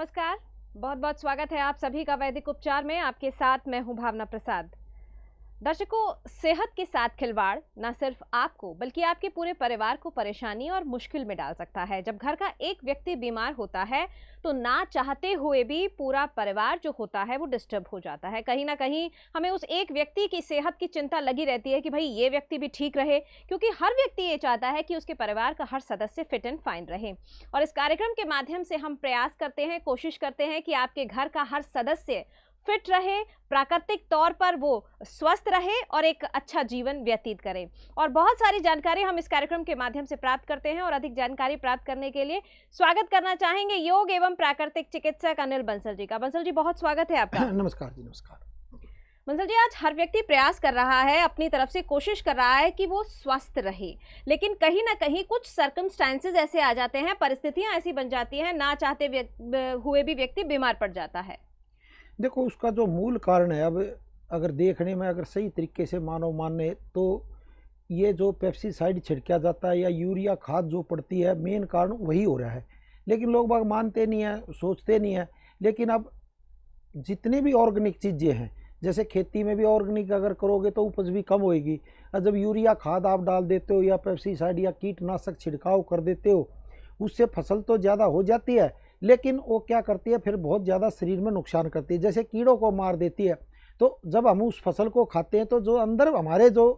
नमस्कार, बहुत बहुत स्वागत है आप सभी का वैदिक उपचार में। आपके साथ मैं हूं भावना प्रसाद। दर्शकों, सेहत के साथ खिलवाड़ न सिर्फ आपको बल्कि आपके पूरे परिवार को परेशानी और मुश्किल में डाल सकता है। जब घर का एक व्यक्ति बीमार होता है तो ना चाहते हुए भी पूरा परिवार जो होता है वो डिस्टर्ब हो जाता है। कहीं ना कहीं हमें उस एक व्यक्ति की सेहत की चिंता लगी रहती है कि भाई ये व्यक्ति भी ठीक रहे, क्योंकि हर व्यक्ति ये चाहता है कि उसके परिवार का हर सदस्य फिट एंड फाइन रहे। और इस कार्यक्रम के माध्यम से हम प्रयास करते हैं, कोशिश करते हैं कि आपके घर का हर सदस्य फिट रहे, प्राकृतिक तौर पर वो स्वस्थ रहे और एक अच्छा जीवन व्यतीत करे। और बहुत सारी जानकारी हम इस कार्यक्रम के माध्यम से प्राप्त करते हैं। और अधिक जानकारी प्राप्त करने के लिए स्वागत करना चाहेंगे योग एवं प्राकृतिक चिकित्सक अनिल बंसल जी का। बंसल जी, बहुत स्वागत है आपका। नमस्कार जी, नमस्कार। बंसल जी, आज हर व्यक्ति प्रयास कर रहा है, अपनी तरफ से कोशिश कर रहा है कि वो स्वस्थ रहे, लेकिन कहीं ना कहीं कुछ सर्कमस्टेंसेस ऐसे आ जाते हैं, परिस्थितियां ऐसी बन जाती हैं, ना चाहते हुए भी व्यक्ति बीमार पड़ जाता है। देखो, उसका जो मूल कारण है, अब अगर देखने में अगर सही तरीके से मानव माने तो ये जो पेप्सिसाइड छिड़का जाता है या यूरिया खाद जो पड़ती है, मेन कारण वही हो रहा है। लेकिन लोग बाग मानते नहीं हैं, सोचते नहीं हैं। लेकिन अब जितने भी ऑर्गेनिक चीज़ें हैं, जैसे खेती में भी ऑर्गेनिक अगर करोगे तो उपज भी कम होएगी। और जब यूरिया खाद आप डाल देते हो या पेप्सिसाइड या कीटनाशक छिड़काव कर देते हो, उससे फसल तो ज़्यादा हो जाती है, लेकिन वो क्या करती है, फिर बहुत ज़्यादा शरीर में नुकसान करती है। जैसे कीड़ों को मार देती है। तो जब हम उस फसल को खाते हैं तो जो अंदर हमारे जो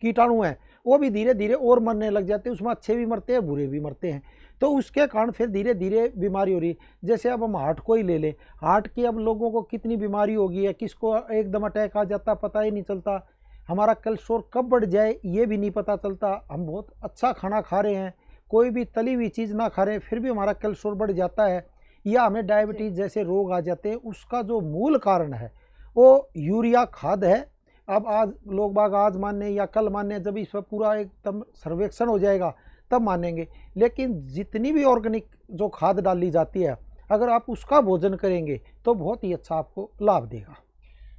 कीटाणु हैं वो भी धीरे धीरे और मरने लग जाते हैं। उसमें अच्छे भी मरते हैं, बुरे भी मरते हैं। तो उसके कारण फिर धीरे धीरे बीमारी हो रही है। जैसे अब हम हार्ट को ही ले लें, हार्ट की अब लोगों को कितनी बीमारी हो गई है, किसको एकदम अटैक आ जाता पता ही नहीं चलता। हमारा कोलेस्ट्रॉल कब बढ़ जाए ये भी नहीं पता चलता। हम बहुत अच्छा खाना खा रहे हैं, कोई भी तली हुई चीज़ ना खा रहे हैं, फिर भी हमारा कोलेस्ट्रॉल बढ़ जाता है या हमें डायबिटीज़ जैसे रोग आ जाते हैं। उसका जो मूल कारण है वो यूरिया खाद है। अब आज लोग बाग आज मानने या कल मानने, जब इस पर पूरा एकदम सर्वेक्षण हो जाएगा तब मानेंगे। लेकिन जितनी भी ऑर्गेनिक जो खाद डाली जाती है, अगर आप उसका भोजन करेंगे तो बहुत ही अच्छा आपको लाभ देगा।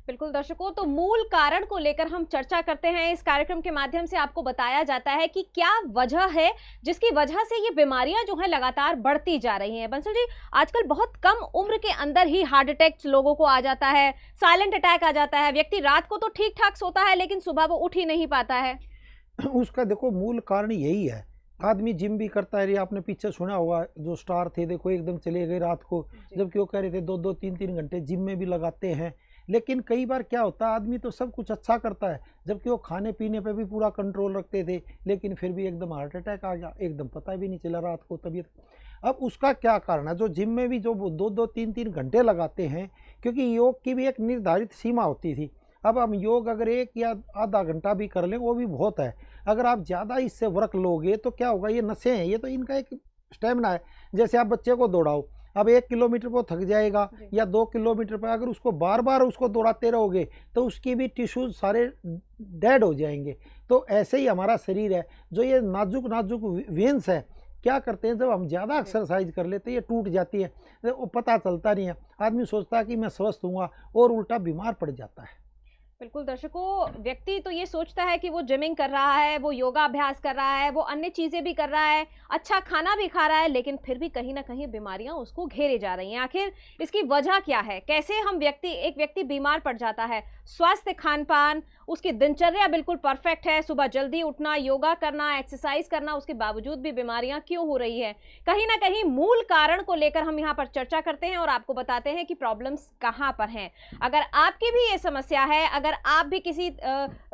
बिल्कुल दर्शकों, तो मूल कारण को लेकर हम चर्चा करते हैं। इस कार्यक्रम के माध्यम से आपको बताया जाता है कि क्या वजह है जिसकी वजह से ये बीमारियां जो है लगातार बढ़ती जा रही हैं। बंसल जी, आजकल बहुत कम उम्र के अंदर ही हार्ट अटैक लोगों को आ जाता है, साइलेंट अटैक आ जाता है। व्यक्ति रात को तो ठीक ठाक सोता है लेकिन सुबह वो उठ ही नहीं पाता है। उसका देखो मूल कारण यही है। आदमी जिम भी करता है, ये आपने पीछे सुना होगा, जो स्टार थे देखो एकदम चले गए रात को, जबकि वो कह रहे थे 2-2 3-3 घंटे जिम में भी लगाते हैं। लेकिन कई बार क्या होता है, आदमी तो सब कुछ अच्छा करता है, जबकि वो खाने पीने पे भी पूरा कंट्रोल रखते थे, लेकिन फिर भी एकदम हार्ट अटैक आ गया, एकदम पता भी नहीं चला रात को तबीयत। अब उसका क्या कारण है? जो जिम में भी जो 2-2 3-3 घंटे लगाते हैं, क्योंकि योग की भी एक निर्धारित सीमा होती थी। अब हम योग अगर 1 या आधा घंटा भी कर लें वो भी बहुत है। अगर आप ज़्यादा इससे वर्क लोगे तो क्या होगा, ये नसें हैं, ये तो इनका एक स्टेमिना है। जैसे आप बच्चे को दौड़ाओ, अब 1 किलोमीटर पर थक जाएगा या 2 किलोमीटर पर, अगर उसको बार बार उसको दौड़ाते रहोगे तो उसकी भी टिश्यूज सारे डेड हो जाएंगे। तो ऐसे ही हमारा शरीर है, जो ये नाजुक नाजुक वेन्स है, क्या करते हैं, जब हम ज़्यादा एक्सरसाइज कर लेते हैं ये टूट जाती है, वो पता चलता नहीं है। आदमी सोचता है कि मैं स्वस्थ हूँगा और उल्टा बीमार पड़ जाता है। बिल्कुल दर्शकों, व्यक्ति तो ये सोचता है कि वो जिमिंग कर रहा है, वो योगा अभ्यास कर रहा है, वो अन्य चीजें भी कर रहा है, अच्छा खाना भी खा रहा है, लेकिन फिर भी कहीं ना कहीं बीमारियां उसको घेरे जा रही हैं। आखिर इसकी वजह क्या है? कैसे एक व्यक्ति बीमार पड़ जाता है? स्वास्थ्य खान पान, उसकी दिनचर्या बिल्कुल परफेक्ट है, सुबह जल्दी उठना, योगा करना, एक्सरसाइज करना, उसके बावजूद भी बीमारियां क्यों हो रही है? कहीं ना कहीं मूल कारण को लेकर हम यहाँ पर चर्चा करते हैं और आपको बताते हैं कि प्रॉब्लम्स कहाँ पर हैं। अगर आपकी भी ये समस्या है, अगर आप भी किसी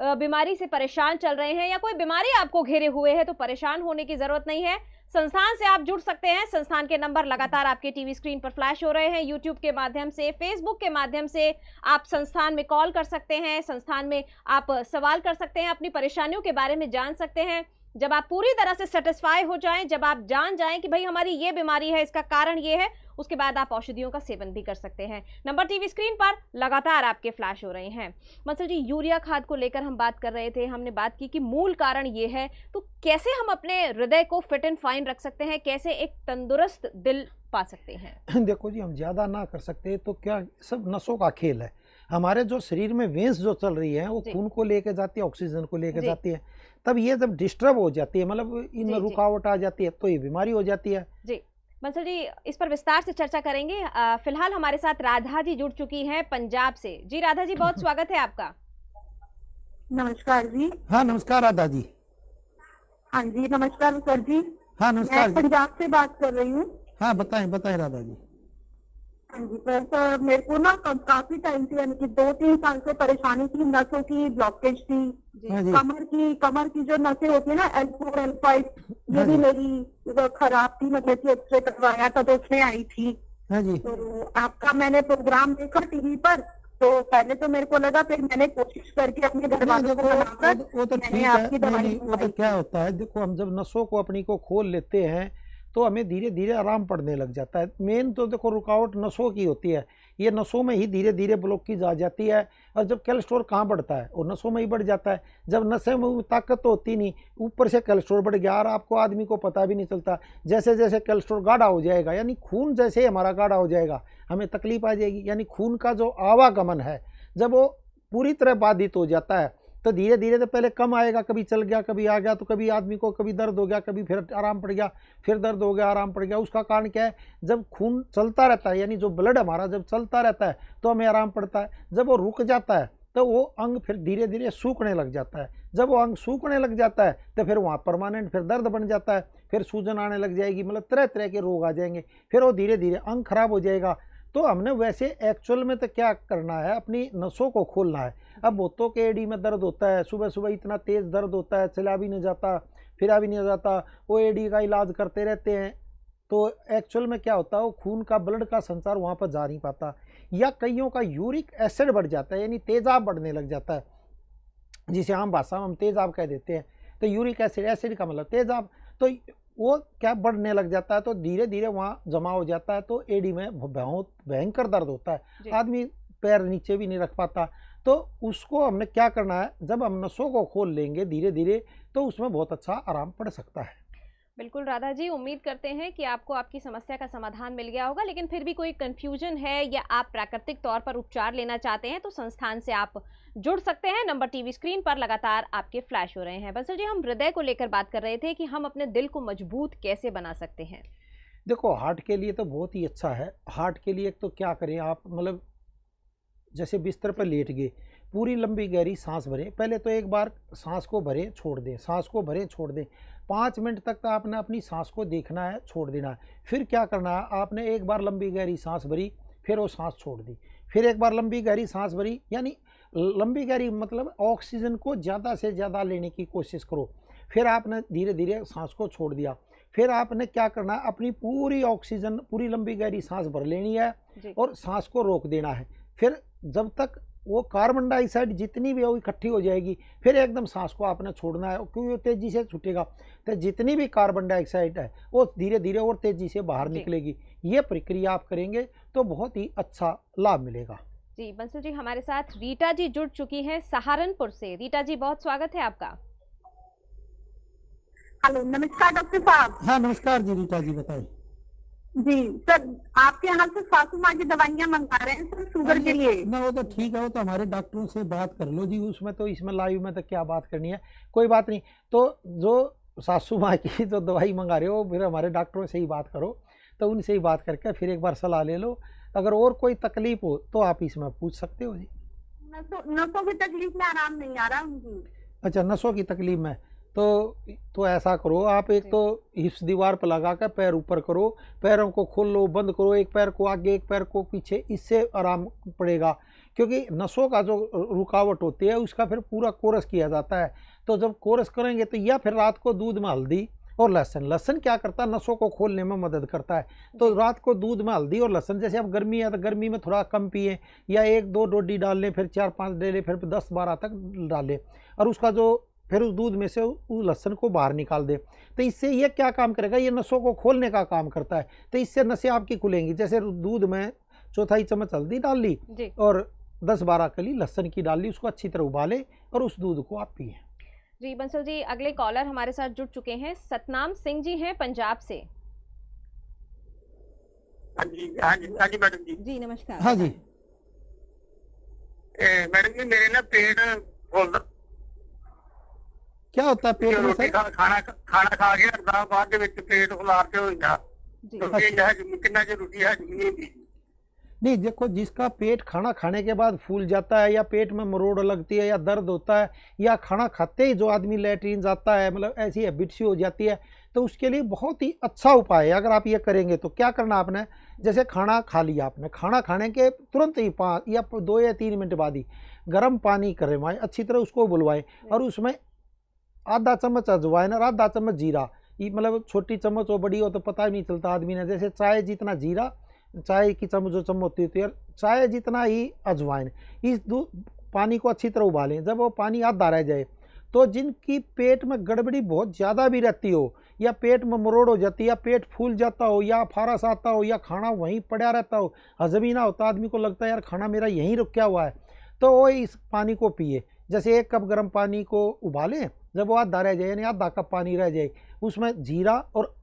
बीमारी से परेशान चल रहे हैं या कोई बीमारी आपको घेरे हुए है, तो परेशान होने की जरूरत नहीं है। संस्थान से आप जुड़ सकते हैं। संस्थान के नंबर लगातार आपके टीवी स्क्रीन पर फ्लैश हो रहे हैं। यूट्यूब के माध्यम से, फेसबुक के माध्यम से आप संस्थान में कॉल कर सकते हैं। संस्थान में आप सवाल कर सकते हैं, अपनी परेशानियों के बारे में जान सकते हैं। जब आप पूरी तरह से सेटिस्फाई हो जाएं, जब आप जान जाएं कि भाई हमारी ये बीमारी है, इसका कारण ये है, उसके बाद आप औषधियों का सेवन भी कर सकते हैं। नंबर टीवी स्क्रीन पर लगातार आपके फ्लैश हो रहे हैं। मतलब जी, यूरिया खाद को लेकर हम बात कर रहे थे, हमने बात की कि मूल कारण ये है, तो कैसे हम अपने हृदय को फिट एंड फाइन रख सकते हैं, कैसे एक तंदुरुस्त दिल पा सकते हैं? देखो जी, हम ज़्यादा ना कर सकते तो क्या, सब नसों का खेल है। हमारे जो शरीर में वेंस जो चल रही है वो खून को लेके जाती है, ऑक्सीजन को लेके जाती है। तब ये जब डिस्टर्ब हो जाती है, मतलब इनमें रुकावट आ जाती है, तो ये बीमारी हो जाती है। जी, बंसल जी इस पर विस्तार से चर्चा करेंगे। फिलहाल हमारे साथ राधा जी जुड़ चुकी हैं पंजाब से। जी राधा जी, बहुत स्वागत है आपका। नमस्कार जी। हाँ नमस्कार राधा जी। हाँ जी नमस्कार सर जी। हाँ मैं नमस्कार जी। पंजाब से बात कर रही हूँ। हाँ बताएं बताएं राधा जी। हाँ जी सर, मेरे को ना काफी टाइम से यानी कि 2-3 साल से परेशानी थी, नसों की ब्लॉकेज थी। हाँ जी। कमर की जो नसें होती है ना, L4 L5, ये हाँ भी जी। मेरी खराब थी। मतलब कि एक्सरे करवाया था तो उसमें आई थी। हाँ जी। तो आपका मैंने प्रोग्राम देखा टीवी पर, तो पहले तो मेरे को लगा, फिर मैंने कोशिश करके अपने घर नहीं वालों को देखो मनाकर वो तो मैंने ठीक है। आपकी नहीं दवाई नहीं, वो तो मंगवाई क्या थी। होता है, देखो हम जब नसों को अपनी को खोल लेते हैं तो हमें धीरे धीरे आराम पड़ने लग जाता है। मेन तो देखो रुकावट नसों की होती है, ये नसों में ही धीरे धीरे ब्लॉकेज आ जाती है। और जब कोलेस्ट्रॉल कहाँ बढ़ता है, वो नसों में ही बढ़ जाता है। जब नसें में ताकत तो होती नहीं, ऊपर से कोलेस्ट्रॉल बढ़ गया और आपको आदमी को पता भी नहीं चलता। जैसे जैसे कोलेस्ट्रॉल गाढ़ा हो जाएगा, यानी खून जैसे ही हमारा गाढ़ा हो जाएगा हमें तकलीफ आ जाएगी। यानी खून का जो आवागमन है जब वो पूरी तरह बाधित हो जाता है तो धीरे धीरे तो पहले कम आएगा, कभी चल गया कभी आ गया, तो कभी आदमी को कभी दर्द हो गया, कभी फिर आराम पड़ गया, फिर दर्द हो गया आराम पड़ गया। उसका कारण क्या है, जब खून चलता रहता है, यानी जो ब्लड हमारा जब चलता रहता है तो हमें आराम पड़ता है। जब वो रुक जाता है तो वो अंग फिर धीरे धीरे सूखने लग जाता है। जब वो अंग सूखने लग जाता है तो फिर वहाँ परमानेंट फिर दर्द बन जाता है, फिर सूजन आने लग जाएगी, मतलब तरह तरह के रोग आ जाएंगे, फिर वो धीरे धीरे अंग खराब हो जाएगा। तो हमने वैसे एक्चुअल में तो क्या करना है, अपनी नसों को खोलना है। अब बहुतों के एडी में दर्द होता है, सुबह सुबह इतना तेज़ दर्द होता है, चला भी नहीं जाता, फिरा भी नहीं जाता, वो एडी का इलाज करते रहते हैं। तो एक्चुअल में क्या होता है, वो खून का ब्लड का संचार वहाँ पर जा नहीं पाता, या कईयों का यूरिक एसिड बढ़ जाता है, यानी तेज़ाब बढ़ने लग जाता है, जिसे आम भाषा में हम तेज़ाब कह देते हैं। तो यूरिक एसिड, एसिड का मतलब तेज़ाब, तो वो क्या बढ़ने लग जाता है, तो धीरे धीरे वहाँ जमा हो जाता है, तो एडी में बहुत भयंकर दर्द होता है, आदमी पैर नीचे भी नहीं रख पाता। तो उसको हमने क्या करना है, जब हम नसों को खोल लेंगे धीरे धीरे तो उसमें बहुत अच्छा आराम पड़ सकता है। बिल्कुल राधा जी, उम्मीद करते हैं कि आपको आपकी समस्या का समाधान मिल गया होगा। लेकिन फिर भी कोई कंफ्यूजन है या आप प्राकृतिक तौर पर उपचार लेना चाहते हैं तो संस्थान से आप जुड़ सकते हैं। नंबर टीवी स्क्रीन पर लगातार आपके फ्लैश हो रहे हैं। बंसल जी, हम हृदय को लेकर बात कर रहे थे कि हम अपने दिल को मजबूत कैसे बना सकते हैं। देखो हार्ट के लिए तो बहुत ही अच्छा है। हार्ट के लिए तो क्या करें आप, मतलब जैसे बिस्तर पर लेट गए, पूरी लंबी गहरी सांस भरें। पहले तो एक बार सांस को भरें छोड़ दें, सांस को भरें छोड़ दें, 5 मिनट तक तो आपने अपनी सांस को देखना है, छोड़ देना है। फिर क्या करना है, आपने एक बार लंबी गहरी सांस भरी, फिर वो सांस छोड़ दी, फिर एक बार लंबी गहरी सांस भरी, यानी लंबी गहरी मतलब ऑक्सीजन को ज़्यादा से ज़्यादा लेने की कोशिश करो। फिर आपने धीरे धीरे सांस को छोड़ दिया, फिर आपने क्या करना है, अपनी पूरी ऑक्सीजन, पूरी लंबी गहरी सांस भर लेनी है और सांस को रोक देना है। फिर जब तक वो कार्बन डाइऑक्साइड जितनी भी है वो इकट्ठी हो जाएगी, फिर एकदम सांस को आपने छोड़ना है, क्योंकि वो तेज़ी से छूटेगा तो जितनी भी कार्बन डाइऑक्साइड है वो धीरे धीरे और तेज़ी से बाहर निकलेगी। ये प्रक्रिया आप करेंगे तो बहुत ही अच्छा लाभ मिलेगा। जी बंसल जी, हमारे साथ रीटा जी जुड़ चुकी हैं सहारनपुर से। रीटा जी, बहुत स्वागत है आपका। हेलो, नमस्कार डॉक्टर साहब। हाँ नमस्कार जी, रीटा जी बताइए। जी सर, आपके यहाँ से सासू माँ की दवाइयाँ मंगा रहे हैं सर, शुगर के लिए। ना वो तो ठीक है, वो तो हमारे डॉक्टरों से बात कर लो जी, उसमें तो इसमें लाइव में तो क्या बात करनी है, कोई बात नहीं। तो जो सासू माँ की जो दवाई मंगा रहे हो फिर हमारे डॉक्टरों से ही बात करो, तो उनसे ही बात करके फिर एक बार सलाह ले लो। अगर और कोई तकलीफ हो तो आप इसमें पूछ सकते हो जी। नसों की तकलीफ में आराम नहीं आ रहा उनकी। अच्छा, नसों की तकलीफ में तो ऐसा करो, आप एक तो हिप्स दीवार पर लगा कर पैर ऊपर करो, पैरों को खोल लो, बंद करो, एक पैर को आगे एक पैर को पीछे, इससे आराम पड़ेगा। क्योंकि नसों का जो रुकावट होती है उसका फिर पूरा कोरस किया जाता है। तो जब कोरस करेंगे तो या फिर रात को दूध में हल्दी और लहसुन, लहसुन क्या करता है, नसों को खोलने में मदद करता है। तो रात को दूध में हल्दी और लहसुन, जैसे अब गर्मी है तो गर्मी में थोड़ा कम पिए, या 1-2 डोडी डाल लें, फिर 4-5 ले लें, फिर 10-12 तक डालें, और उसका जो फिर उस दूध में से उस लहसुन को बाहर निकाल दे। तो इससे ये क्या काम करेगा, ये नसों को खोलने का काम करता है। तो इससे नसें आपकी खुलेंगी। जैसे दूध में 1/4 चम्मच हल्दी डाल ली और 10-12 कली लहसुन की डाल ली, उसको अच्छी तरह उबाले और उस दूध को आप पिए। जी बंसल जी, अगले कॉलर हमारे साथ जुड़ चुके हैं, सतनाम सिंह जी हैं पंजाब से। हाँ जी हाँ जी हाँ जी मैडम जी। जी नमस्कार। हाँ जी मैडम जी, मेरे ना पेट फुल, क्या होता है पेट में रोटी सर? खाना खा के बाद ਦੇ ਵਿੱਚ पेट फुलार के हो जाता। जी क्योंकि हजम कितना जरूरी है हजम नहीं होती। नहीं देखो, जिसका पेट खाना खाने के बाद फूल जाता है, या पेट में मरोड़ लगती है, या दर्द होता है, या खाना खाते ही जो आदमी लेटरिन जाता है, मतलब ऐसी हैबिट सी हो जाती है, तो उसके लिए बहुत ही अच्छा उपाय है। अगर आप ये करेंगे तो क्या करना आपने, जैसे खाना खा लिया आपने, खाना खाने के तुरंत ही 5 या 2 या 3 मिनट बाद ही गर्म पानी करवाएं, अच्छी तरह उसको बुलवाएं, और उसमें आधा चम्मच अजवाइन और आधा चम्मच जीरा, ये मतलब छोटी चम्मच हो बड़ी हो तो पता ही नहीं चलता आदमी ने, जैसे चाय जितना जीरा, चाय की चम्मच जो चम्मच होती है, और चाय जितना ही अजवाइन, इस पानी को अच्छी तरह उबालें। जब वो पानी आधा रह जाए, तो जिनकी पेट में गड़बड़ी बहुत ज़्यादा भी रहती हो, या पेट में मरोड़ हो जाती है, या पेट फूल जाता हो, या फारस आता हो, या खाना वहीं पड़ा रहता हो, हजम ही ना होता, आदमी को लगता है यार खाना मेरा यहीं रुका हुआ है, तो वो इस पानी को पिए। जैसे 1 कप गर्म पानी को उबालें, जब वो आधा रह जाए, यानी आधा कप पानी रह जाए, उसमें जीरा और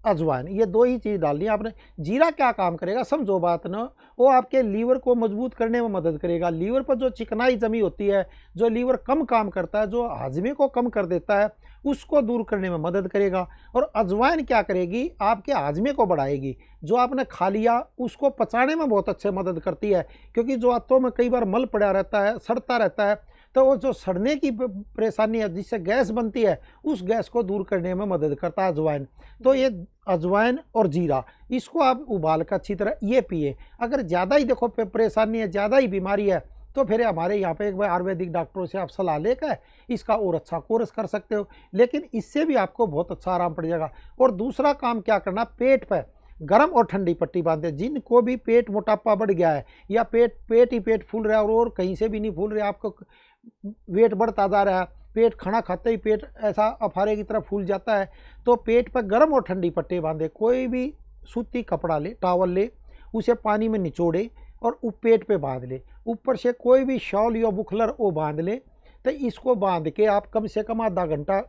अजवाइन, ये 2 ही चीज़ डालनी है आपने। जीरा क्या काम करेगा, समझो बात ना, वो आपके लीवर को मजबूत करने में मदद करेगा। लीवर पर जो चिकनाई जमी होती है, जो लीवर कम काम करता है, जो हाजमे को कम कर देता है, उसको दूर करने में मदद करेगा। और अजवाइन क्या करेगी, आपके हाजमे को बढ़ाएगी। जो आपने खा लिया उसको पचाने में बहुत अच्छे मदद करती है, क्योंकि जो आंतों में कई बार मल पड़ा रहता है, सड़ता रहता है, तो वो जो सड़ने की परेशानी है, जिससे गैस बनती है, उस गैस को दूर करने में मदद करता है अजवाइन। तो ये अजवाइन और जीरा, इसको आप उबाल कर अच्छी तरह ये पिए। अगर ज़्यादा ही देखो परेशानी है, ज़्यादा ही बीमारी है, तो फिर हमारे यहाँ पे एक बार आयुर्वेदिक डॉक्टरों से आप सलाह लेकर इसका और अच्छा कोर्स कर सकते हो, लेकिन इससे भी आपको बहुत अच्छा आराम पड़ जाएगा। और दूसरा काम क्या करना, पेट पर गर्म और ठंडी पट्टी बांधे। जिनको भी पेट मोटापा बढ़ गया है, या पेट ही पेट फूल रहा है और कहीं से भी नहीं फूल रहा, आपको वेट बढ़ता जा रहा है, पेट खाना खाते ही पेट ऐसा अफारे की तरह फूल जाता है, तो पेट पर गर्म और ठंडी पट्टी बांधे। कोई भी सूती कपड़ा ले, टॉवल ले, उसे पानी में निचोड़े और पेट पे बांध ले, ऊपर से कोई भी शॉल या बुखलर वो बांध ले। तो इसको बांध के आप कम से कम आधा घंटा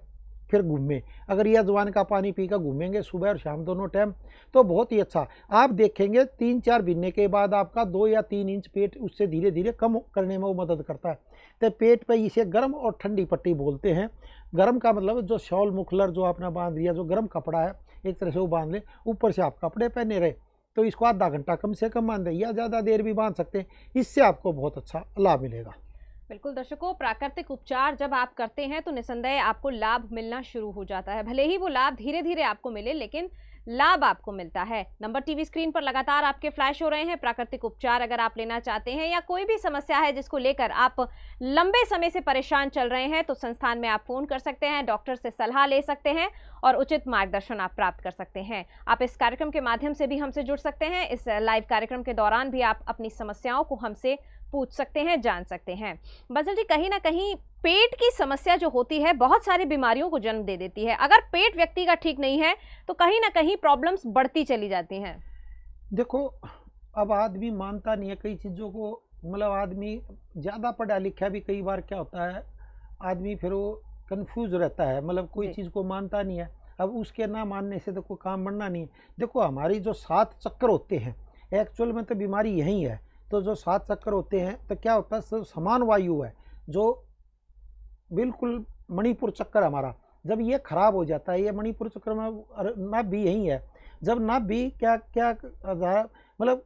फिर घूमें। अगर ये अजवाइन का पानी पीकर घूमेंगे सुबह और शाम दोनों टाइम, तो बहुत ही अच्छा। आप देखेंगे 3-4 महीने के बाद आपका 2 या 3 इंच पेट उससे धीरे धीरे कम करने में वो मदद करता है। तो पेट पे इसे गर्म और ठंडी पट्टी बोलते हैं। गर्म का मतलब जो शॉल मुखलर जो आपने बांध लिया, जो गर्म कपड़ा है, एक तरह से वो बांध ले, ऊपर से आप कपड़े पहने रहे, तो इसको आधा घंटा कम से कम बांधे, या ज़्यादा देर भी बांध सकते हैं। इससे आपको बहुत अच्छा लाभ मिलेगा। बिल्कुल दर्शकों, प्राकृतिक उपचार जब आप करते हैं तो निसंदेह आपको लाभ मिलना शुरू हो जाता है। भले ही वो लाभ धीरे धीरे आपको मिले, लेकिन लाभ आपको मिलता है। नंबर टीवी स्क्रीन पर लगातार आपके फ्लैश हो रहे हैं। प्राकृतिक उपचार अगर आप लेना चाहते हैं, या कोई भी समस्या है जिसको लेकर आप लंबे समय से परेशान चल रहे हैं, तो संस्थान में आप फोन कर सकते हैं, डॉक्टर से सलाह ले सकते हैं और उचित मार्गदर्शन आप प्राप्त कर सकते हैं। आप इस कार्यक्रम के माध्यम से भी हमसे जुड़ सकते हैं। इस लाइव कार्यक्रम के दौरान भी आप अपनी समस्याओं को हमसे पूछ सकते हैं, जान सकते हैं। बजल जी, कहीं ना कहीं पेट की समस्या जो होती है बहुत सारी बीमारियों को जन्म दे देती है। अगर पेट व्यक्ति का ठीक नहीं है तो कहीं ना कहीं प्रॉब्लम्स बढ़ती चली जाती हैं। देखो, अब आदमी मानता नहीं है कई चीज़ों को, मतलब आदमी ज़्यादा पढ़ा लिखा भी कई बार क्या होता है, आदमी फिर वो कंफ्यूज रहता है, मतलब कोई चीज़ को मानता नहीं है। अब उसके ना मानने से तो कोई काम बनना नहीं है। देखो, हमारी जो 7 चक्कर होते हैं, एक्चुअल में तो बीमारी यही है। तो जो 7 चक्कर होते हैं, तो क्या होता है, समान वायु है, जो बिल्कुल मणिपुर चक्कर हमारा, जब ये खराब हो जाता है, ये मणिपुर चक्कर में नाभ भी यही है। जब नाभ भी क्या क्या मतलब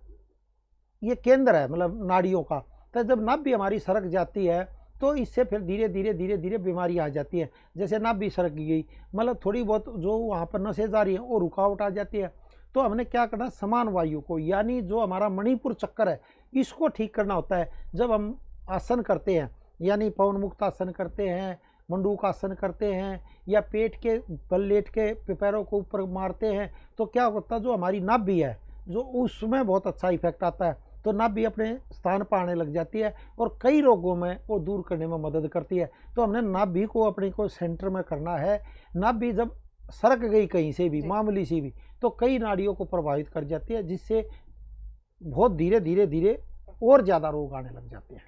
ये केंद्र है, मतलब नाड़ियों का, तो जब नाभ भी हमारी सरक जाती है, तो इससे फिर धीरे धीरे बीमारी आ जाती है। जैसे नाभ भी सरक गई, मतलब थोड़ी बहुत जो वहाँ पर नसें जा रही है वो रुकावट आ जाती है। तो हमने क्या करना, समान वायु को, यानी जो हमारा मणिपुर चक्कर है, इसको ठीक करना होता है। जब हम आसन करते हैं, यानी पवन मुक्त आसन करते हैं, मंडूक आसन करते हैं, या पेट के बल लेट के पैरों को ऊपर मारते हैं, तो क्या होता है, जो हमारी नाभि है, जो उसमें बहुत अच्छा इफेक्ट आता है। तो नाभि अपने स्थान पर आने लग जाती है और कई रोगों में वो दूर करने में मदद करती है। तो हमने नाभि को अपने को सेंटर में करना है। नाभि जब सरक गई कहीं से भी, मामूली सी भी, तो कई नाड़ियों को प्रभावित कर जाती है, जिससे बहुत धीरे धीरे और ज़्यादा रोग आने लग जाते हैं।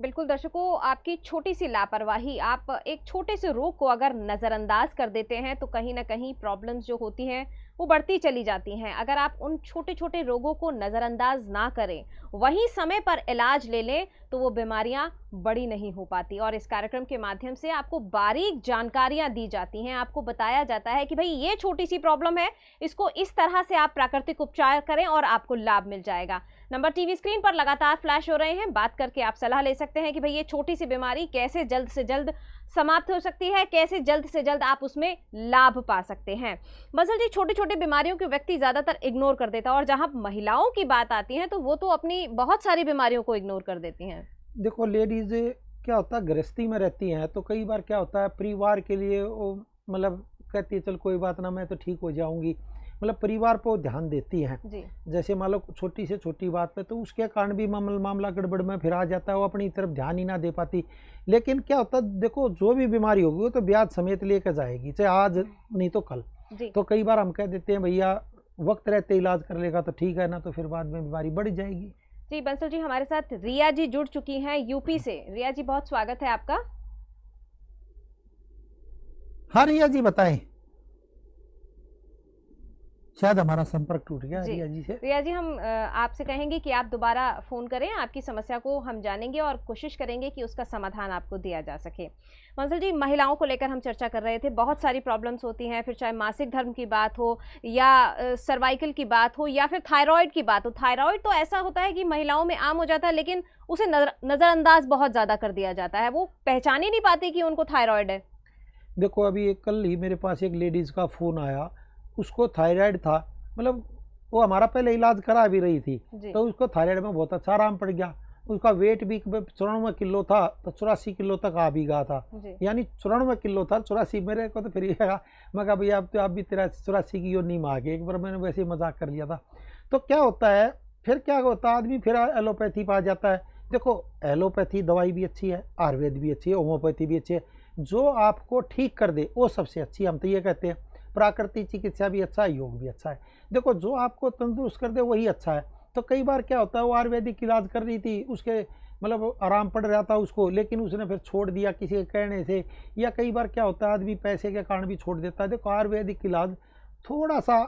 बिल्कुल दर्शकों, आपकी छोटी सी लापरवाही, आप एक छोटे से रोग को अगर नज़रअंदाज कर देते हैं तो कहीं ना कहीं प्रॉब्लम्स जो होती हैं वो बढ़ती चली जाती हैं। अगर आप उन छोटे छोटे रोगों को नज़रअंदाज ना करें, वहीं समय पर इलाज ले लें, तो वो बीमारियां बड़ी नहीं हो पाती। और इस कार्यक्रम के माध्यम से आपको बारीक जानकारियां दी जाती हैं, आपको बताया जाता है कि भाई ये छोटी सी प्रॉब्लम है, इसको इस तरह से आप प्राकृतिक उपचार करें और आपको लाभ मिल जाएगा। नंबर टीवी स्क्रीन पर लगातार फ्लैश हो रहे हैं, बात करके आप सलाह ले सकते हैं कि भाई ये छोटी सी बीमारी कैसे जल्द से जल्द समाप्त हो सकती है, कैसे जल्द से जल्द आप उसमें लाभ पा सकते हैं। बंसल जी, छोटी छोटी बीमारियों को व्यक्ति ज्यादातर इग्नोर कर देता है, और जहां महिलाओं की बात आती है तो वो तो अपनी बहुत सारी बीमारियों को इग्नोर कर देती हैं। देखो लेडीज क्या होता है, गृहस्थी में रहती हैं तो कई बार क्या होता है, परिवार के लिए वो मतलब कहती है चल कोई बात ना, मैं तो ठीक हो जाऊंगी, मतलब परिवार पर ध्यान देती हैं। जी। जैसे मान लो छोटी से छोटी बात पे, तो उसके कारण भी मामला गड़बड़ में फिर आ जाता है, वो अपनी तरफ ध्यान ही ना दे पाती। लेकिन क्या होता है, देखो जो भी बीमारी होगी वो तो ब्याज समेत लेकर जाएगी, चाहे आज नहीं तो कल। तो कई बार हम कह देते हैं भैया वक्त रहते इलाज कर लेगा तो ठीक है, ना तो फिर बाद में बीमारी बढ़ जाएगी। जी बंसल जी, हमारे साथ रिया जी जुड़ चुकी हैं यूपी से। रिया जी, बहुत स्वागत है आपका। हाँ रिया जी बताएं, शायद हमारा संपर्क टूट गया रिया जी से। रिया जी, हम आपसे कहेंगे कि आप दोबारा फोन करें, आपकी समस्या को हम जानेंगे और कोशिश करेंगे कि उसका समाधान आपको दिया जा सके। मंसल जी, महिलाओं को लेकर हम चर्चा कर रहे थे, बहुत सारी प्रॉब्लम्स होती हैं, फिर चाहे मासिक धर्म की बात हो या सर्वाइकल की बात हो या फिर थायराइड की बात हो। थायराइड तो ऐसा होता है कि महिलाओं में आम हो जाता है, लेकिन उसे नज़रअंदाज बहुत ज़्यादा कर दिया जाता है, वो पहचान ही नहीं पाती कि उनको थायराइड है। देखो अभी कल ही मेरे पास एक लेडीज़ का फ़ोन आया, उसको थायराइड था, मतलब वो हमारा पहले इलाज करा भी रही थी, तो उसको थायराइड में बहुत अच्छा आराम पड़ गया। उसका वेट भी 94 किलो था तो 84 किलो तक आ भी गया था, यानी 94 किलो था, 84 मेरे को तो फिर ये मैं कहा भैया अब तो आप भी 84 की नहीं मांगे, एक बार मैंने वैसे ही मजाक कर लिया था। तो क्या होता है, फिर क्या होता है, आदमी फिर एलोपैथी पा जाता है। देखो एलोपैथी दवाई भी अच्छी है, आयुर्वेद भी अच्छी है, होम्योपैथी भी अच्छी है, जो आपको ठीक कर दे वो सबसे अच्छी, हम तो ये कहते हैं। प्राकृतिक चिकित्सा भी अच्छा है, योग भी अच्छा है। देखो जो आपको तंदुरुस्त कर दे वही अच्छा है। तो कई बार क्या होता है, वो आयुर्वेदिक इलाज कर रही थी, उसके मतलब आराम पड़ रहा था उसको, लेकिन उसने फिर छोड़ दिया किसी के कहने से, या कई बार क्या होता है आदमी पैसे के कारण भी छोड़ देता है। देखो आयुर्वेदिक इलाज थोड़ा सा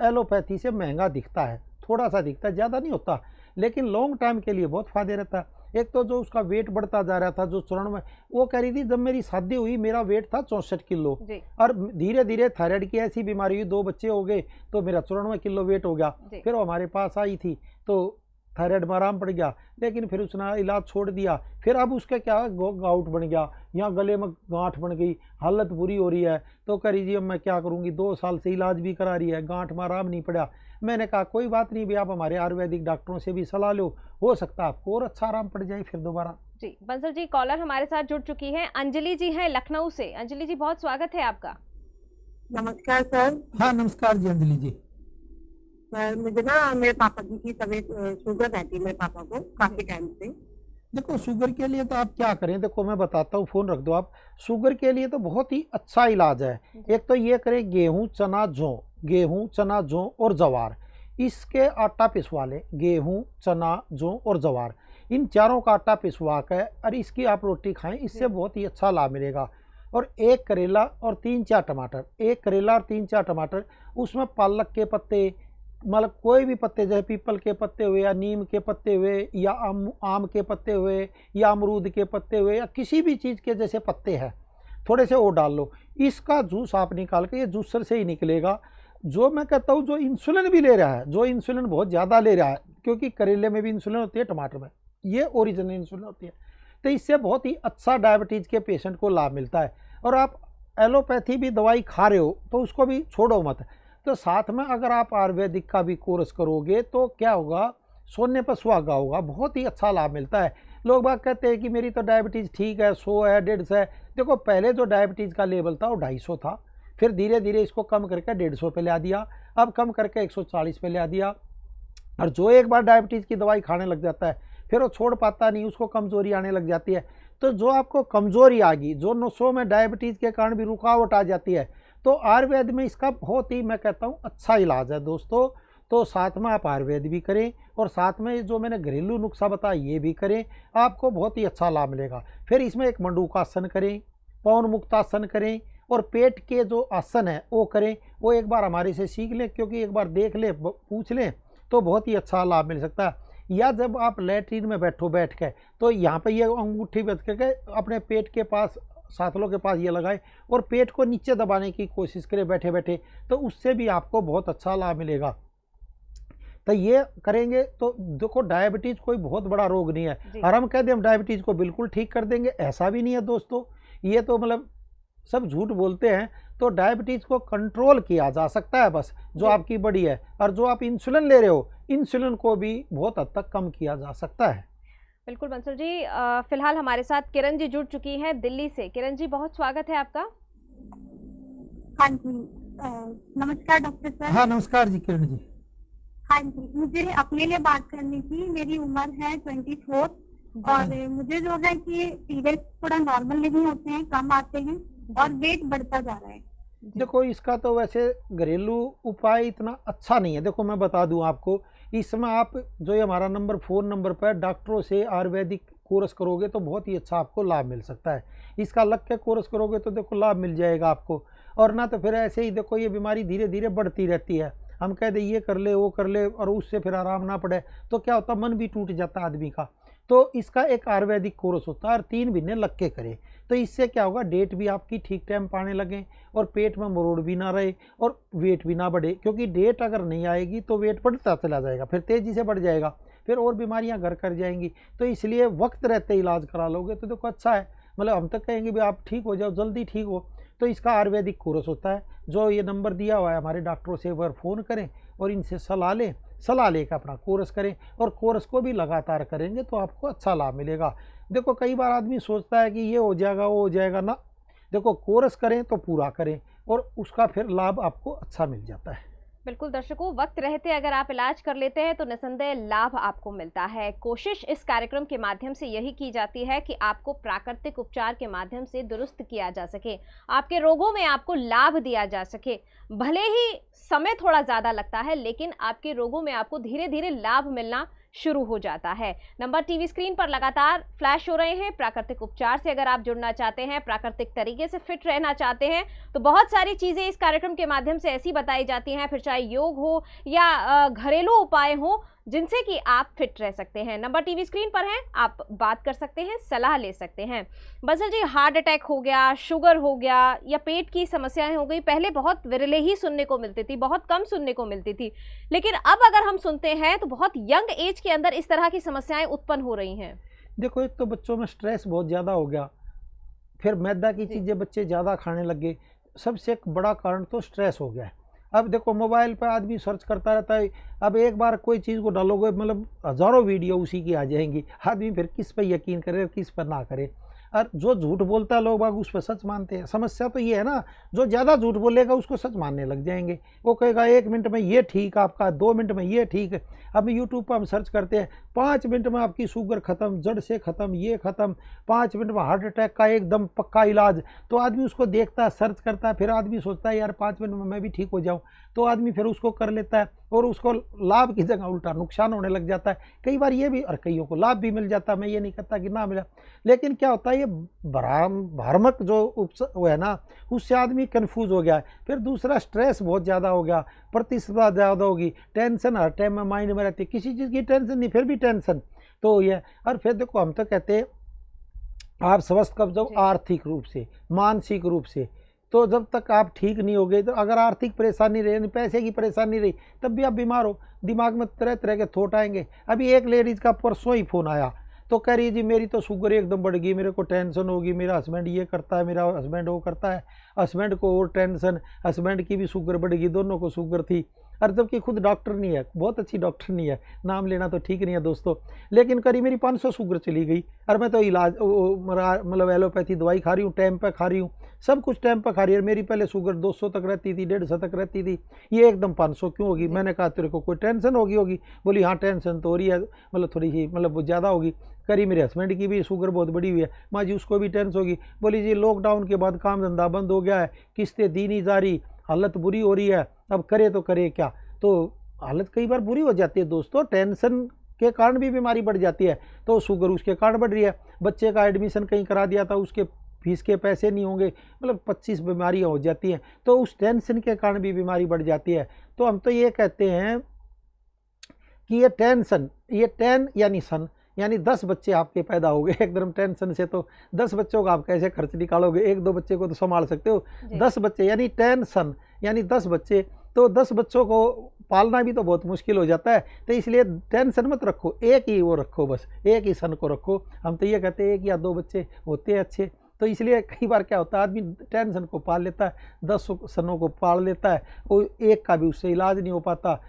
एलोपैथी से महंगा दिखता है, थोड़ा सा दिखता है, ज़्यादा नहीं होता, लेकिन लॉन्ग टाइम के लिए बहुत फायदे रहता है। एक तो जो उसका वेट बढ़ता जा रहा था, जो 94, वो कह रही थी जब मेरी शादी हुई मेरा वेट था 64 किलो, और धीरे धीरे थायराइड की ऐसी बीमारी हुई, 2 बच्चे हो गए तो मेरा 94 किलो वेट हो गया। फिर वो हमारे पास आई थी तो थायराइड में आराम पड़ गया, लेकिन फिर उसने इलाज छोड़ दिया। फिर अब उसका क्या गाउट बन गया, यहाँ गले में गांठ बन गई, हालत बुरी हो रही है। तो कह रही जी अब मैं क्या करूँगी, 2 साल से इलाज भी करा रही है, गांठ में आराम नहीं पड़ा। मैंने कहा कोई बात नहीं भी, आप हमारे आयुर्वेदिक डॉक्टरों से भी सलाह लो, हो सकता है आपको और अच्छा आराम पड़ जाए फिर दोबारा। जी बंसल जी, कॉलर हमारे साथ जुड़ चुकी है, अंजलि जी हैं लखनऊ से। अंजलि जी, बहुत स्वागत है आपका। नमस्कार सर। हाँ नमस्कार जी अंजलि जी। सर मुझे ना मेरे पापा जी की तबीयत, शुगर रहती है मेरे पापा को काफी टाइम से। देखो शुगर के लिए तो आप क्या करें, देखो मैं बताता हूँ, फोन रख दो आप। शुगर के लिए तो बहुत ही अच्छा इलाज है। एक तो ये करें गेहूं चना जौ, गेहूं चना जौ और जवार, इसके आटा पिसवा लें। गेहूं चना जौ और जवार, इन चारों का आटा पिसवा कर और इसकी आप रोटी खाएं, इससे बहुत ही अच्छा लाभ मिलेगा। और 1 करेला और 3-4 टमाटर, 1 करेला और 3-4 टमाटर, उसमें पालक के पत्ते, मतलब कोई भी पत्ते, जैसे पीपल के पत्ते हुए या नीम के पत्ते हुए या आम के पत्ते हुए या अमरूद के पत्ते हुए या किसी भी चीज़ के जैसे पत्ते हैं, थोड़े से वो डाल लो। इसका जूस आप निकाल के, ये जूसर से ही निकलेगा। जो मैं कहता हूँ जो इंसुलिन भी ले रहा है, जो इंसुलिन बहुत ज़्यादा ले रहा है, क्योंकि करेले में भी इंसुलिन होती है, टमाटर में ये ओरिजिनल इंसुलिन होती है, तो इससे बहुत ही अच्छा डायबिटीज़ के पेशेंट को लाभ मिलता है। और आप एलोपैथी भी दवाई खा रहे हो तो उसको भी छोड़ो मत, तो साथ में अगर आप आयुर्वेदिक का भी कोर्स करोगे तो क्या होगा, सोने पर सुहागा होगा, बहुत ही अच्छा लाभ मिलता है। लोग बात कहते हैं कि मेरी तो डायबिटीज़ ठीक है, 100 है 150 है। देखो पहले जो डायबिटीज़ का लेवल था वो 250 था, फिर धीरे धीरे इसको कम करके 150 पे ला दिया, अब कम करके 140 पे ला दिया। और जो एक बार डायबिटीज़ की दवाई खाने लग जाता है फिर वो छोड़ पाता नहीं, उसको कमज़ोरी आने लग जाती है। तो जो आपको कमज़ोरी आ गई, जो नसों में डायबिटीज़ के कारण भी रुकावट आ जाती है, तो आयुर्वेद में इसका बहुत ही मैं कहता हूँ अच्छा इलाज है दोस्तों। तो साथ में आप आयुर्वेद भी करें और साथ में जो मैंने घरेलू नुस्खा बताया ये भी करें, आपको बहुत ही अच्छा लाभ मिलेगा। फिर इसमें एक मंडूकासन करें, पवन मुक्तासन करें और पेट के जो आसन है वो करें। वो एक बार हमारे से सीख लें, क्योंकि एक बार देख लें पूछ लें तो बहुत ही अच्छा लाभ मिल सकता है। या जब आप लैट्रीन में बैठ के तो यहाँ पे ये अंगूठी बैठ के अपने पेट के पास, साथलों के पास ये लगाए और पेट को नीचे दबाने की कोशिश करें बैठे बैठे, तो उससे भी आपको बहुत अच्छा लाभ मिलेगा। तो ये करेंगे तो देखो, डायबिटीज़ कोई बहुत बड़ा रोग नहीं है और हम कहते हैं हम डायबिटीज़ को बिल्कुल ठीक कर देंगे, ऐसा भी नहीं है दोस्तों। ये तो मतलब सब झूठ बोलते हैं। तो डायबिटीज़ को कंट्रोल किया जा सकता है बस, जो आपकी बड़ी है। और जो आप इंसुलिन ले रहे हो, इंसुलिन को भी बहुत हद तक कम किया जा सकता है। बिल्कुल बंसल जी, फिलहाल हमारे साथ किरण जी जुड़ चुकी हैं दिल्ली से। किरण जी, बहुत स्वागत है आपका। हाँ जी, नमस्कार डॉक्टर सर। हाँ नमस्कार जी किरण जी। हाँ जी, मुझे अपने लिए बात करनी थी। मेरी उम्र है 24 और मुझे जो है कि पीरियड थोड़ा नॉर्मल नहीं होते हैं, कम आते हैं और वेट बढ़ता जा रहा है। देखो, इसका तो वैसे घरेलू उपाय इतना अच्छा नहीं है। देखो मैं बता दूं आपको, इसमें आप जो ये हमारा नंबर फ़ोन नंबर पर डॉक्टरों से आयुर्वेदिक कोर्स करोगे तो बहुत ही अच्छा आपको लाभ मिल सकता है। इसका अलग के कोर्स करोगे तो देखो लाभ मिल जाएगा आपको, और ना तो फिर ऐसे ही देखो ये बीमारी धीरे धीरे बढ़ती रहती है। हम कह दें ये कर ले वो कर ले और उससे फिर आराम ना पड़े तो क्या होता, मन भी टूट जाता है आदमी का। तो इसका एक आयुर्वेदिक कोर्स होता है और 3 महीने लग के करें, तो इससे क्या होगा, डेट भी आपकी ठीक टाइम पाने लगे और पेट में मरोड़ भी ना रहे और वेट भी ना बढ़े। क्योंकि डेट अगर नहीं आएगी तो वेट बढ़ता चला जाएगा, फिर तेज़ी से बढ़ जाएगा, फिर और बीमारियां घर कर जाएंगी। तो इसलिए वक्त रहते इलाज करा लोगे तो देखो अच्छा है। मतलब हम तक कहेंगे भी आप ठीक हो जाओ, जल्दी ठीक हो। तो इसका आयुर्वेदिक कोर्स होता है, जो ये नंबर दिया हुआ है हमारे डॉक्टरों से एक बार फ़ोन करें और इनसे सलाह लेकर अपना कोर्स करें, और कोर्स को भी लगातार करेंगे तो आपको अच्छा लाभ मिलेगा। देखो कई बार आदमी सोचता है कि ये हो जाएगा वो हो जाएगा ना, देखो कोर्स करें तो पूरा करें और उसका फिर लाभ आपको अच्छा मिल जाता है। बिल्कुल दर्शकों, वक्त रहते अगर आप इलाज कर लेते हैं तो निसंदेह लाभ आपको मिलता है। कोशिश इस कार्यक्रम के माध्यम से यही की जाती है कि आपको प्राकृतिक उपचार के माध्यम से दुरुस्त किया जा सके, आपके रोगों में आपको लाभ दिया जा सके। भले ही समय थोड़ा ज़्यादा लगता है, लेकिन आपके रोगों में आपको धीरे धीरे लाभ मिलना शुरू हो जाता है। नंबर टीवी स्क्रीन पर लगातार फ्लैश हो रहे हैं। प्राकृतिक उपचार से अगर आप जुड़ना चाहते हैं, प्राकृतिक तरीके से फिट रहना चाहते हैं, तो बहुत सारी चीज़ें इस कार्यक्रम के माध्यम से ऐसी बताई जाती हैं, फिर चाहे योग हो या घरेलू उपाय हो, जिनसे कि आप फिट रह सकते हैं। नंबर टीवी स्क्रीन पर है, आप बात कर सकते हैं, सलाह ले सकते हैं। बंसल जी, हार्ट अटैक हो गया, शुगर हो गया या पेट की समस्याएं हो गई, पहले बहुत विरले ही सुनने को मिलती थी, बहुत कम सुनने को मिलती थी, लेकिन अब अगर हम सुनते हैं तो बहुत यंग एज के अंदर इस तरह की समस्याएं उत्पन्न हो रही हैं। देखो, एक तो बच्चों में स्ट्रेस बहुत ज़्यादा हो गया, फिर मैदा की चीज़ें बच्चे ज़्यादा खाने लग गए, सबसे एक बड़ा कारण तो स्ट्रेस हो गया है। अब देखो मोबाइल पर आदमी सर्च करता रहता है, अब एक बार कोई चीज़ को डालोगे मतलब हज़ारों वीडियो उसी की आ जाएंगी, आदमी फिर किस पर यकीन करे और किस पर ना करे। और जो झूठ बोलता है लोग बाग उस पर सच मानते हैं। समस्या तो ये है ना, जो ज़्यादा झूठ बोलेगा उसको सच मानने लग जाएंगे। वो कहेगा 1 मिनट में ये ठीक आपका, 2 मिनट में ये ठीक है। अब यूट्यूब पर हम सर्च करते हैं 5 मिनट में आपकी शुगर ख़त्म, जड़ से ख़त्म, ये ख़त्म, 5 मिनट में हार्ट अटैक का एकदम पक्का इलाज। तो आदमी उसको देखता है, सर्च करता है, फिर आदमी सोचता है यार 5 मिनट में मैं भी ठीक हो जाऊँ, तो आदमी फिर उसको कर लेता है और उसको लाभ की जगह उल्टा नुकसान होने लग जाता है। कई बार ये भी, और कईयों को लाभ भी मिल जाता है, मैं ये नहीं कहता कि ना मिला, लेकिन क्या होता है ये भ्रामक जो वो है ना, उससे आदमी कंफ्यूज हो गया है। फिर दूसरा स्ट्रेस बहुत ज़्यादा हो गया, प्रतिस्पर्धा ज़्यादा होगी, टेंशन हर टाइम में माइंड में रहती है, किसी चीज़ की टेंशन नहीं फिर भी टेंशन, तो ये। और फिर देखो हम तो कहते हैं आप स्वस्थ कब जाओ, आर्थिक रूप से, मानसिक रूप से। तो जब तक आप ठीक नहीं हो गए, तो अगर आर्थिक परेशानी रही, पैसे की परेशानी रही, तब भी आप बीमार हो, दिमाग में तरह तरह के थॉट आएंगे। अभी एक लेडीज़ का परसों ही फ़ोन आया, तो कह रही जी मेरी तो शुगर एकदम बढ़ गई, मेरे को टेंशन होगी, मेरा हस्बैंड ये करता है, मेरा हस्बैंड वो करता है, हस्बैंड को और टेंशन, हस्बैंड की भी शुगर बढ़ गई, दोनों को शुगर थी। और जबकि खुद डॉक्टर नहीं है, बहुत अच्छी डॉक्टर नहीं है, नाम लेना तो ठीक नहीं है दोस्तों, लेकिन करी मेरी 500 शुगर चली गई। और मैं तो इलाज मतलब एलोपैथी दवाई खा रही हूँ, टाइम पर खा रही हूँ, सब कुछ टाइम पर खा रही है। मेरी पहले शुगर 200 तक रहती थी, 150 तक रहती थी, ये एकदम 500 क्यों होगी? मैंने कहा तेरे को कोई टेंशन होगी। बोली हाँ टेंशन तो हो रही है, मतलब थोड़ी सी मतलब ज़्यादा होगी। करी मेरे हस्बैंड की भी शुगर बहुत बड़ी हुई है, माँ जी उसको भी टेंशन होगी। बोली जी लॉकडाउन के बाद काम धंधा बंद हो गया है, किस्तें दी नहीं जा रही, हालत बुरी हो रही है, अब करे तो करे क्या? तो हालत कई बार बुरी हो जाती है दोस्तों। टेंशन के कारण भी बीमारी बढ़ जाती है, तो शुगर उसके कारण बढ़ रही है। बच्चे का एडमिशन कहीं करा दिया था, उसके फीस के पैसे नहीं होंगे, मतलब 25 बीमारियां हो जाती हैं, तो उस टेंशन के कारण भी बीमारी बढ़ जाती है। तो हम तो ये कहते हैं कि ये टेंशन, ये टेन यानी सन, यानी 10 बच्चे आपके पैदा हो गए एकदम टेंशन से, तो 10 बच्चों का आप कैसे खर्च निकालोगे? 1-2 बच्चे को तो संभाल सकते हो, 10 बच्चे यानी टेंशन यानी 10 बच्चे, तो 10 बच्चों को पालना भी तो बहुत मुश्किल हो जाता है। तो इसलिए टेंशन मत रखो, एक ही वो रखो, बस एक ही सन को रखो। हम तो ये कहते हैं 1 या 2 बच्चे होते हैं अच्छे। तो इसलिए कई बार क्या होता है, आदमी टेंशन को पाल लेता है, 10 सनों को पाल लेता है, वो एक का भी उससे इलाज नहीं हो पाता,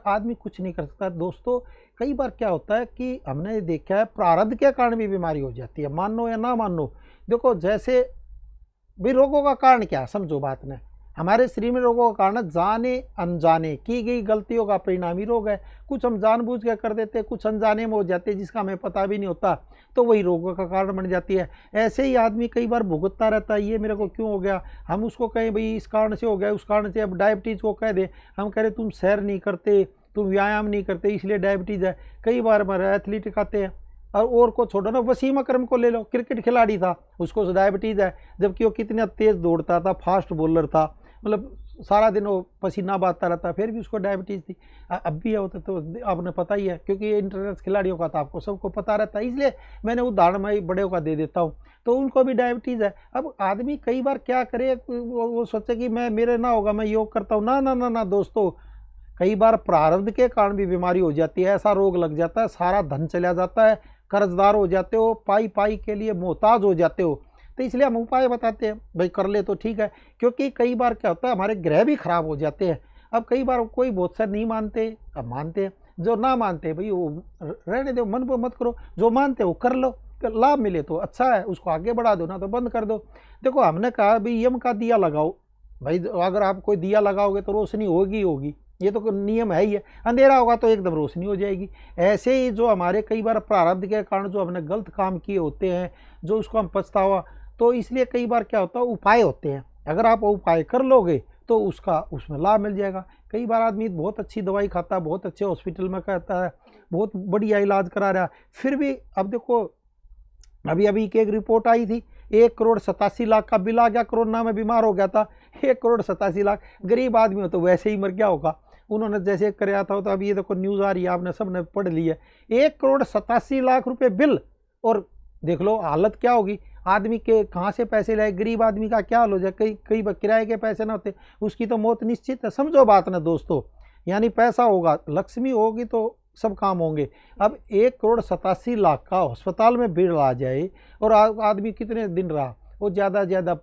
आदमी कुछ नहीं कर सकता। दोस्तों कई बार क्या होता है कि हमने देखा है प्रारब्ध के कारण भी बीमारी हो जाती है, मानो या ना मानो। देखो जैसे भी रोगों का कारण क्या है, समझो बात में, हमारे शरीर में रोगों का कारण जाने अनजाने की गई गलतियों का परिणाम ही रोग है। कुछ हम जानबूझ के कर देते हैं, कुछ अनजाने में हो जाते हैं जिसका हमें पता भी नहीं होता, तो वही रोगों का कारण बन जाती है। ऐसे ही आदमी कई बार भुगतता रहता है, ये मेरे को क्यों हो गया, हम उसको कहें भाई इस कारण से हो गया, उस कारण से। अब डायबिटीज़ को कह दें, हम कह रहे तुम सैर नहीं करते, तुम व्यायाम नहीं करते, इसलिए डायबिटीज़ है। कई बार हमारे एथलीट खाते हैं, और को छोड़ो ना, वसीम अकरम को ले लो, क्रिकेट खिलाड़ी था, उसको डायबिटीज़ है, जबकि वो कितना तेज़ दौड़ता था, फास्ट बॉलर था, मतलब सारा दिन वो पसीना बहाता रहता, फिर भी उसको डायबिटीज़ थी। अब भी है होता तो आपने पता ही है, क्योंकि ये इंटरनेशनल खिलाड़ियों का था, आपको सबको पता रहता है, इसलिए मैंने उदाहरण मैं बड़े का दे देता हूँ। तो उनको भी डायबिटीज़ है। अब आदमी कई बार क्या करे, वो सोचे कि मैं मेरे ना होगा, मैं योग करता हूँ, ना ना ना ना दोस्तों, कई बार प्रारब्ध के कारण भी बीमारी हो जाती है, ऐसा रोग लग जाता है, सारा धन चला जाता है, कर्जदार हो जाते हो, पाई पाई के लिए मोहताज हो जाते हो। तो इसलिए हम उपाय बताते हैं, भाई कर ले तो ठीक है, क्योंकि कई बार क्या होता है हमारे ग्रह भी खराब हो जाते हैं। अब कई बार कोई बहुत सारे नहीं मानते, अब मानते हैं, जो ना मानते भाई वो रहने दो, मन पर मत करो, जो मानते वो कर लो, लाभ मिले तो अच्छा है, उसको आगे बढ़ा दो, ना तो बंद कर दो। देखो हमने कहा भाई यम का दिया लगाओ, भाई अगर आप कोई दिया लगाओगे तो रोशनी होगी होगी, ये तो नियम है ही है, अंधेरा होगा तो एकदम रोशनी हो जाएगी। ऐसे ही जो हमारे कई बार प्रारब्ध के कारण जो हमने गलत काम किए होते हैं, जो उसको हम पछतावा, तो इसलिए कई बार क्या होता है उपाय होते हैं, अगर आप उपाय कर लोगे तो उसका उसमें लाभ मिल जाएगा। कई बार आदमी बहुत अच्छी दवाई खाता है, बहुत अच्छे हॉस्पिटल में कहता है, बहुत बढ़िया इलाज करा रहा है, फिर भी अब देखो अभी अभी की एक रिपोर्ट आई थी, 1,87,00,000 का बिल आ गया, कोरोना में बीमार हो गया था, 1,87,00,000। गरीब आदमी हो तो वैसे ही मर गया होगा, उन्होंने जैसे कराया था। तो अभी ये देखो न्यूज़ आ रही है, आपने सबने पढ़ ली है, 1,87,00,000 रुपये बिल, और देख लो हालत क्या होगी, आदमी के कहाँ से पैसे लाए, गरीब आदमी का क्या हाल हो जाए। कई किराए के पैसे ना होते, उसकी तो मौत निश्चित है। समझो बात ना दोस्तों, यानी पैसा होगा, लक्ष्मी होगी तो सब काम होंगे। अब 1,87,00,000 का अस्पताल में बिल आ जाए, और आदमी कितने दिन रहा, वो ज़्यादा ज़्यादा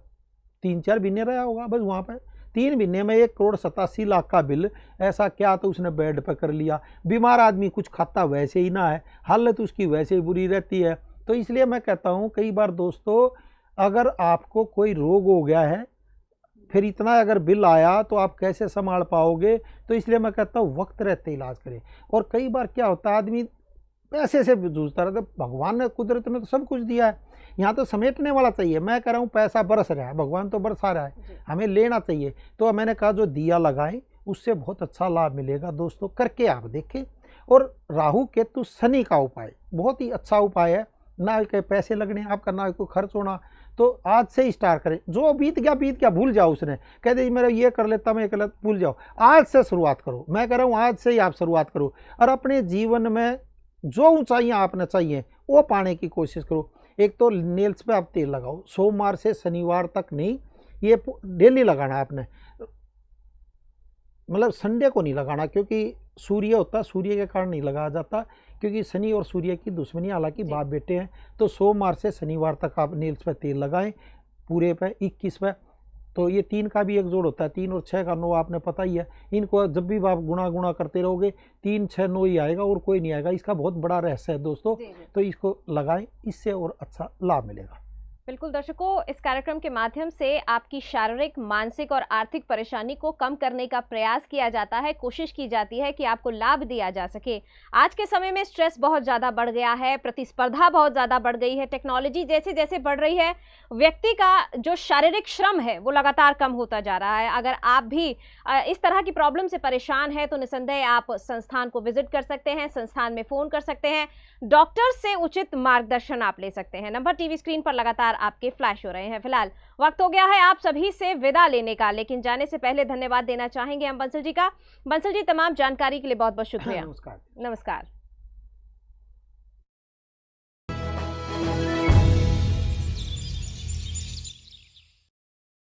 3-4 महीने रहा होगा बस वहाँ पर। 3 महीने में 1,87,00,000 का बिल, ऐसा क्या तो उसने बेड पर कर लिया। बीमार आदमी कुछ खाता वैसे ही ना है, हालत उसकी वैसे ही बुरी रहती है। तो इसलिए मैं कहता हूँ कई बार दोस्तों, अगर आपको कोई रोग हो गया है, फिर इतना अगर बिल आया तो आप कैसे संभाल पाओगे। तो इसलिए मैं कहता हूँ वक्त रहते इलाज करें। और कई बार क्या होता है आदमी पैसे से जूझता रहता है, भगवान ने कुदरत ने तो सब कुछ दिया है, यहाँ तो समेटने वाला चाहिए। मैं कह रहा हूँ पैसा बरस रहा है, भगवान तो बरसा रहा है, हमें लेना चाहिए। तो मैंने कहा जो दिया लगाएं उससे बहुत अच्छा लाभ मिलेगा दोस्तों, करके आप देखें। और राहु केतु शनि का उपाय बहुत ही अच्छा उपाय है, ना के पैसे लगने आपका, ना कोई खर्च होना। तो आज से ही स्टार्ट करें, जो बीत गया भूल जाओ, उसने कह दे मेरा ये कर लेता मैं, ये कर लेता, भूल जाओ, आज से शुरुआत करो। मैं कह रहा हूँ आज से ही आप शुरुआत करो, और अपने जीवन में जो ऊंचाइयां आपने चाहिए वो पाने की कोशिश करो। एक तो नेल्स पे आप तेल लगाओ, सोमवार से शनिवार तक नहीं, ये डेली लगाना है आपने, मतलब संडे को नहीं लगाना, क्योंकि सूर्य होता है, सूर्य के कारण नहीं लगाया जाता, क्योंकि शनि और सूर्य की दुश्मनी, हालांकि बाप बेटे हैं। तो सोमवार से शनिवार तक आप नेल्स पे तेल लगाएं, पूरे पे 21 पे। तो ये 3 का भी एक जोड़ होता है, 3 और 6 का 9 आपने पता ही है। इनको जब भी आप गुणा करते रहोगे 3, 6, 9 ही आएगा और कोई नहीं आएगा। इसका बहुत बड़ा रहस्य है दोस्तों। तो इसको लगाएं, इससे और अच्छा लाभ मिलेगा। बिल्कुल दर्शकों, इस कार्यक्रम के माध्यम से आपकी शारीरिक, मानसिक और आर्थिक परेशानी को कम करने का प्रयास किया जाता है, कोशिश की जाती है कि आपको लाभ दिया जा सके। आज के समय में स्ट्रेस बहुत ज़्यादा बढ़ गया है, प्रतिस्पर्धा बहुत ज़्यादा बढ़ गई है, टेक्नोलॉजी जैसे जैसे बढ़ रही है, व्यक्ति का जो शारीरिक श्रम है वो लगातार कम होता जा रहा है। अगर आप भी इस तरह की प्रॉब्लम से परेशान हैं तो निसंदेह आप संस्थान को विजिट कर सकते हैं, संस्थान में फ़ोन कर सकते हैं, डॉक्टर से उचित मार्गदर्शन आप ले सकते हैं। नंबर टीवी स्क्रीन पर लगातार आपके फ्लैश हो रहे हैं। फिलहाल वक्त हो गया है आप सभी से विदा लेने का, लेकिन जाने से पहले धन्यवाद देना चाहेंगे हम बंसल जी का। बंसल जी, तमाम जानकारी के लिए बहुत बहुत शुक्रिया। नमस्कार। नमस्कार।